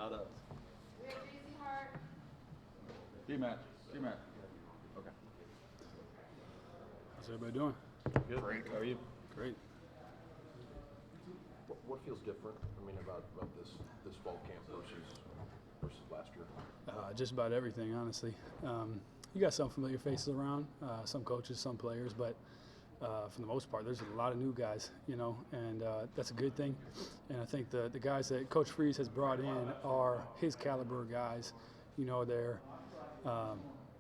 not us. D-Matt. Okay. How's everybody doing? Good. Great. How are you? Great. What feels different? I mean, about this fall camp versus last year? Just about everything, honestly. You got some familiar faces around, some coaches, some players, but for the most part, there's a lot of new guys, and that's a good thing. And I think the guys that Coach Freeze has brought in are his caliber guys. They're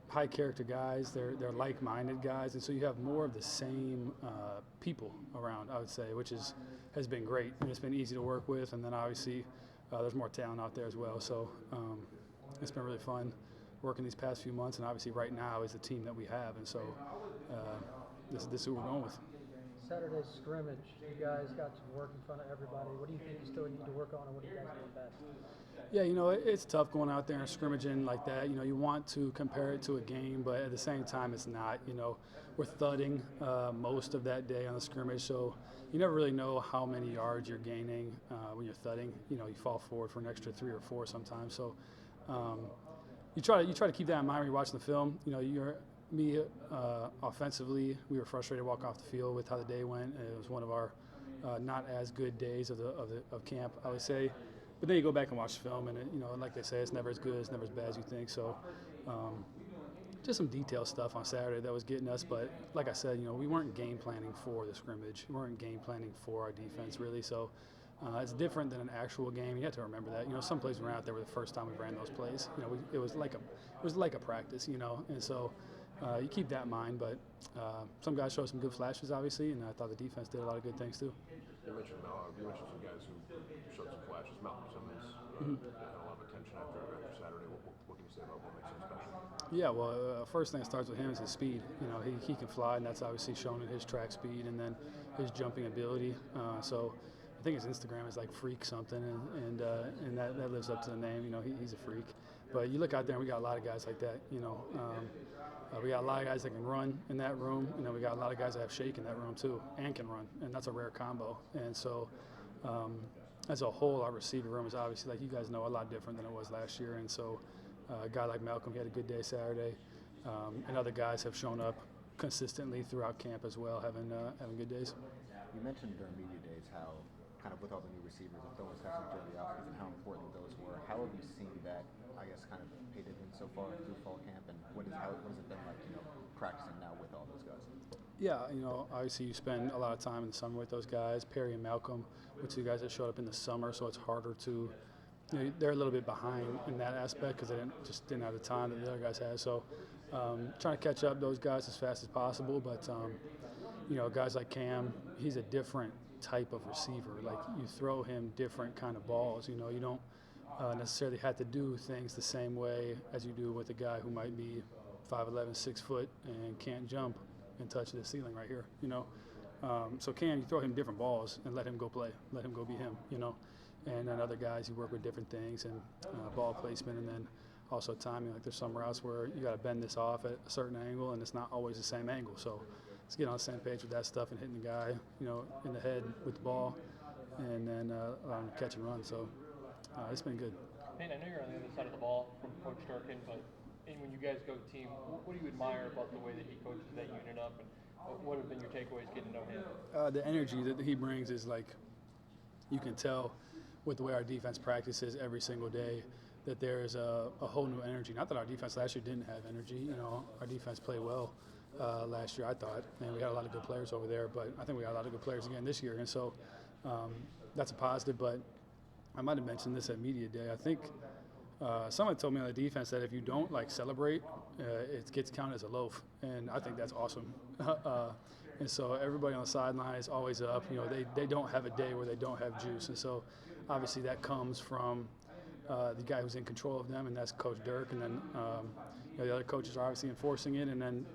high character guys, they're like-minded guys, and so you have more of the same people around, I would say, which has been great. And it's been easy to work with, and then obviously there's more talent out there as well. So it's been really fun working these past few months, and obviously right now is the team that we have, and so this is who we're going with. Saturday's scrimmage, you guys got to work in front of everybody. What do you think you still need to work on, and what do you guys do best? Yeah, it's tough going out there and scrimmaging like that. You want to compare it to a game, but at the same time, it's not. We're thudding most of that day on the scrimmage, so you never really know how many yards you're gaining when you're thudding. You fall forward for an extra 3 or 4 sometimes. So you try to keep that in mind when you're watching the film. Offensively, we were frustrated to walk off the field with how the day went. It was one of our not as good days of camp, I would say. But then you go back and watch the film, and like they say, it's never as good, it's never as bad as you think. So, just some detailed stuff on Saturday that was getting us. But like I said, we weren't game planning for the scrimmage. We weren't game planning for our defense really. So, it's different than an actual game. You have to remember that. Some plays we ran out there were the first time we ran those plays. It was like a practice. And so. You keep that in mind, but some guys showed some good flashes, obviously, and I thought the defense did a lot of good things too. You mentioned some guys who showed some flashes. Malcolm Simmons had a lot of attention after Saturday. What can you say about what makes him special? Yeah, well, first thing that starts with him is his speed. He can fly, and that's obviously shown in his track speed, and then his jumping ability. So I think his Instagram is like Freak something, and that lives up to the name. He's a freak. But you look out there, and we got a lot of guys like that. We got a lot of guys that can run in that room. We got a lot of guys that have shake in that room too and can run, and that's a rare combo. And so as a whole, our receiver room is obviously, like you guys know, a lot different than it was last year. And so a guy like Malcolm, he had a good day Saturday, and other guys have shown up consistently throughout camp as well, having good days. You mentioned during media days how kind of with all the new receivers, with those guys like Jerry Alford and how important those were. How have you seen that, I guess, kind of paid in so far through fall camp, and what has it been like, practicing now with all those guys? Yeah, obviously you spend a lot of time in the summer with those guys. Perry and Malcolm were 2 guys that showed up in the summer, so it's harder to, they're a little bit behind in that aspect because they didn't have the time that the other guys had. So trying to catch up those guys as fast as possible, but guys like Cam, he's a different type of receiver. Like, you throw him different kind of balls. You don't necessarily have to do things the same way as you do with a guy who might be 5'11", 6 foot, and can't jump and touch the ceiling right here. So you throw him different balls and let him go play, let him go be him. And then other guys, you work with different things and ball placement, and then also timing. Like, there's some routes where you got to bend this off at a certain angle, and it's not always the same angle. So let's get on the same page with that stuff and hitting the guy, in the head with the ball, and then allowing him to catch and run. So it's been good. Payton, I know you're on the other side of the ball from Coach Durk, but when you guys go team, what do you admire about the way that he coaches that unit up, and what have been your takeaways getting to know him? The energy that he brings is like, you can tell with the way our defense practices every single day that there is a whole new energy. Not that our defense last year didn't have energy. Our defense played well last year, I thought, and we had a lot of good players over there, but I think we got a lot of good players again this year, and so that's a positive. But I might have mentioned this at media day. I think someone told me on the defense that if you don't celebrate, it gets counted as a loaf, and I think that's awesome. And so everybody on the sideline is always up. They don't have a day where they don't have juice, and so obviously that comes from the guy who's in control of them, and that's Coach Durk, and then the other coaches are obviously enforcing it, and then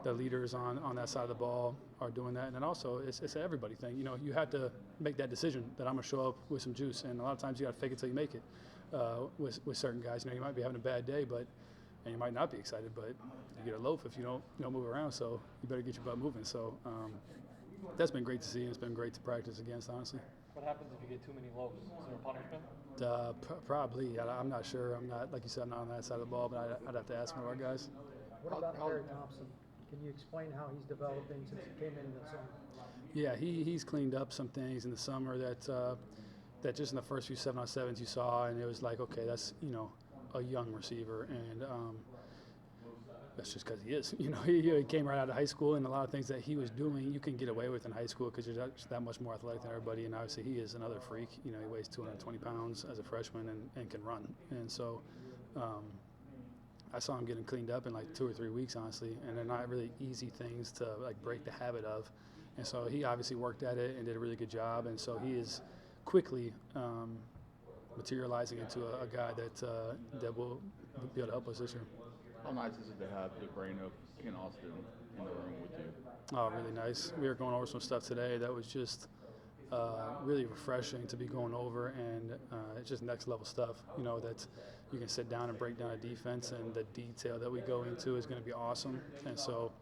the leaders on that side of the ball are doing that. And then also it's an everybody thing. You have to make that decision that I'm going to show up with some juice, and a lot of times you got to fake it till you make it with certain guys. You might be having a bad day, and you might not be excited, but you get a loaf if you don't move around, so you better get your butt moving. So that's been great to see, and it's been great to practice against, honestly. What happens if you get too many lows? Is there a punishment? Probably. I'm not sure. I'm not, like you said, I'm not on that side of the ball, but I'd have to ask one of our guys. What about Harry Thompson? Can you explain how he's developing since he came in the summer? Yeah, he's cleaned up some things in the summer that just in the first few 7-on-7s you saw, and it was like, okay, that's a young receiver, and that's just because he is. He came right out of high school, and a lot of things that he was doing you can get away with in high school because you're just that much more athletic than everybody, and obviously he is another freak. He weighs 220 pounds as a freshman and can run, and so I saw him getting cleaned up in like 2 or 3 weeks, honestly, and they're not really easy things to like break the habit of. And so he obviously worked at it and did a really good job, and so he is quickly materializing into a guy that will be able to help us this year. How nice is it to have the brain of Ken Austin in the room with you? Oh, really nice. We were going over some stuff today that was just really refreshing to be going over, and it's just next level stuff, that you can sit down and break down a defense, and the detail that we go into is going to be awesome. And so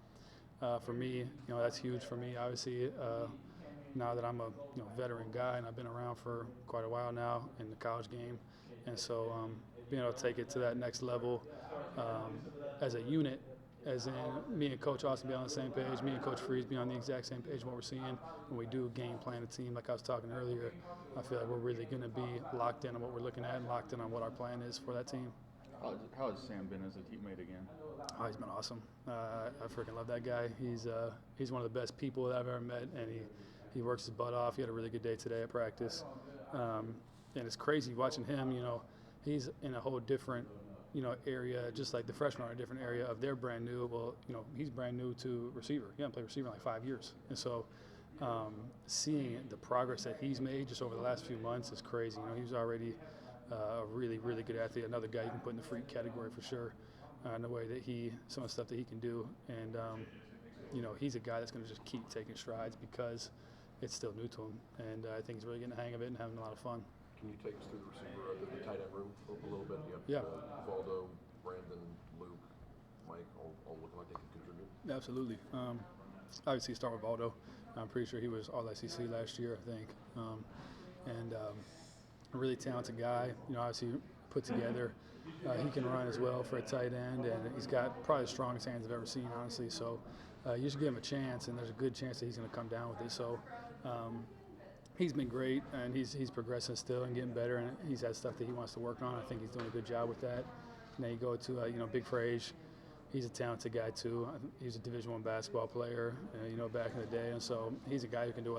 for me, that's huge for me. Obviously, now that I'm a veteran guy and I've been around for quite a while now in the college game, and so being able to take it to that next level as a unit, as in me and Coach Austin be on the same page, me and Coach Freeze be on the exact same page what we're seeing when we do game plan a team like I was talking earlier. I feel like we're really going to be locked in on what we're looking at and locked in on what our plan is for that team. How has Sam been as a teammate again? Oh, he's been awesome. I freaking love that guy. He's one of the best people that I've ever met, and he works his butt off. He had a really good day today at practice. And it's crazy watching him, he's in a whole different, area, just like the freshmen are in a different area of they're brand new. Well, he's brand new to receiver. He hasn't played receiver in like 5 years. And so seeing the progress that he's made just over the last few months is crazy. He was already a really, really good athlete, another guy you can put in the freak category for sure, in the way that some of the stuff that he can do. And, he's a guy that's going to just keep taking strides because it's still new to him. And I think he's really getting the hang of it and having a lot of fun. Can you take us through the receiver, the tight end room a little bit? Yeah. Valdo, Brandon, Luke, Mike, all looking like they can contribute. Absolutely. Obviously, start with Valdo. I'm pretty sure he was All SEC last year, I think. A really talented guy. Obviously put together. He can run as well for a tight end, and he's got probably the strongest hands I've ever seen, honestly. So you should give him a chance, and there's a good chance that he's going to come down with it. So he's been great, and he's progressing still and getting better, and he's had stuff that he wants to work on. I think he's doing a good job with that. And then you go to Big Frage. He's a talented guy too. He's a Division I basketball player, back in the day, and so he's a guy who can do a